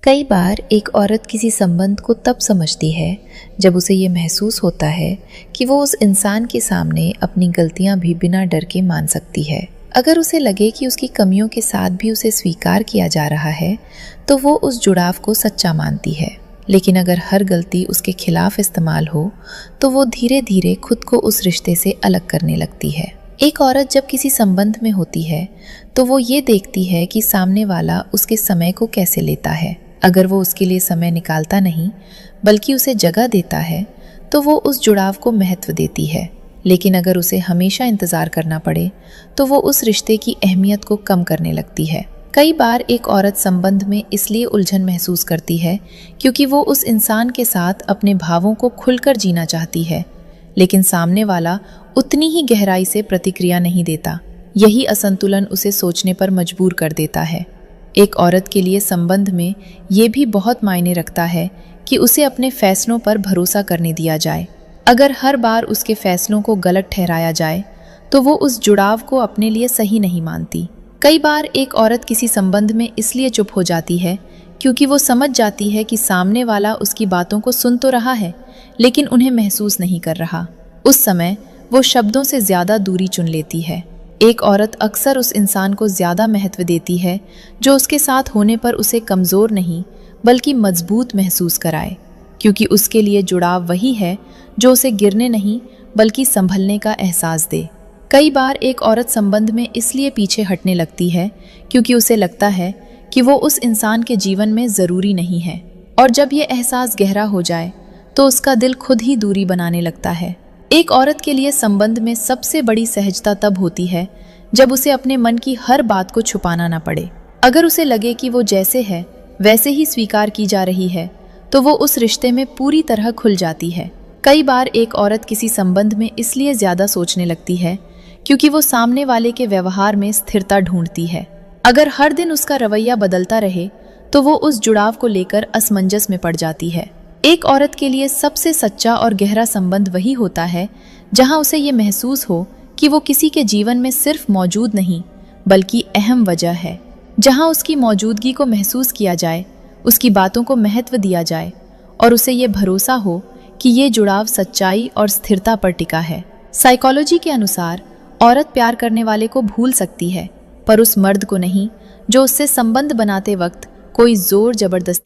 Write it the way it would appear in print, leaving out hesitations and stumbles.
कई बार एक औरत किसी संबंध को तब समझती है जब उसे ये महसूस होता है कि वो उस इंसान के सामने अपनी गलतियां भी बिना डर के मान सकती है। अगर उसे लगे कि उसकी कमियों के साथ भी उसे स्वीकार किया जा रहा है तो वो उस जुड़ाव को सच्चा मानती है। लेकिन अगर हर गलती उसके खिलाफ इस्तेमाल हो तो वो धीरे धीरे खुद को उस रिश्ते से अलग करने लगती है। एक औरत जब किसी संबंध में होती है तो वो ये देखती है कि सामने वाला उसके समय को कैसे लेता है। अगर वो उसके लिए समय निकालता नहीं बल्कि उसे जगह देता है तो वो उस जुड़ाव को महत्व देती है। लेकिन अगर उसे हमेशा इंतज़ार करना पड़े तो वो उस रिश्ते की अहमियत को कम करने लगती है। कई बार एक औरत संबंध में इसलिए उलझन महसूस करती है क्योंकि वो उस इंसान के साथ अपने भावों को खुलकर जीना चाहती है, लेकिन सामने वाला उतनी ही गहराई से प्रतिक्रिया नहीं देता। यही असंतुलन उसे सोचने पर मजबूर कर देता है। एक औरत के लिए संबंध में ये भी बहुत मायने रखता है कि उसे अपने फैसलों पर भरोसा करने दिया जाए। अगर हर बार उसके फैसलों को गलत ठहराया जाए तो वो उस जुड़ाव को अपने लिए सही नहीं मानती। कई बार एक औरत किसी संबंध में इसलिए चुप हो जाती है क्योंकि वो समझ जाती है कि सामने वाला उसकी बातों को सुन तो रहा है लेकिन उन्हें महसूस नहीं कर रहा। उस समय वो शब्दों से ज़्यादा दूरी चुन लेती है। एक औरत अक्सर उस इंसान को ज़्यादा महत्व देती है जो उसके साथ होने पर उसे कमज़ोर नहीं बल्कि मजबूत महसूस कराए, क्योंकि उसके लिए जुड़ाव वही है जो उसे गिरने नहीं बल्कि संभलने का एहसास दे। कई बार एक औरत संबंध में इसलिए पीछे हटने लगती है क्योंकि उसे लगता है कि वो उस इंसान के जीवन में ज़रूरी नहीं है, और जब ये एहसास गहरा हो जाए तो उसका दिल खुद ही दूरी बनाने लगता है। एक औरत के लिए संबंध में सबसे बड़ी सहजता तब होती है जब उसे अपने मन की हर बात को छुपाना ना पड़े। अगर उसे लगे कि वो जैसे है वैसे ही स्वीकार की जा रही है तो वो उस रिश्ते में पूरी तरह खुल जाती है। कई बार एक औरत किसी संबंध में इसलिए ज़्यादा सोचने लगती है क्योंकि वो सामने वाले के व्यवहार में स्थिरता ढूंढती है। अगर हर दिन उसका रवैया बदलता रहे तो वो उस जुड़ाव को लेकर असमंजस में पड़ जाती है। एक औरत के लिए सबसे सच्चा और गहरा संबंध वही होता है जहां उसे ये महसूस हो कि वो किसी के जीवन में सिर्फ मौजूद नहीं बल्कि अहम वजह है, जहां उसकी मौजूदगी को महसूस किया जाए, उसकी बातों को महत्व दिया जाए और उसे ये भरोसा हो कि ये जुड़ाव सच्चाई और स्थिरता पर टिका है। साइकोलॉजी के अनुसार औरत प्यार करने वाले को भूल सकती है पर उस मर्द को नहीं जो उससे संबंध बनाते वक्त कोई जोर जबरदस्ती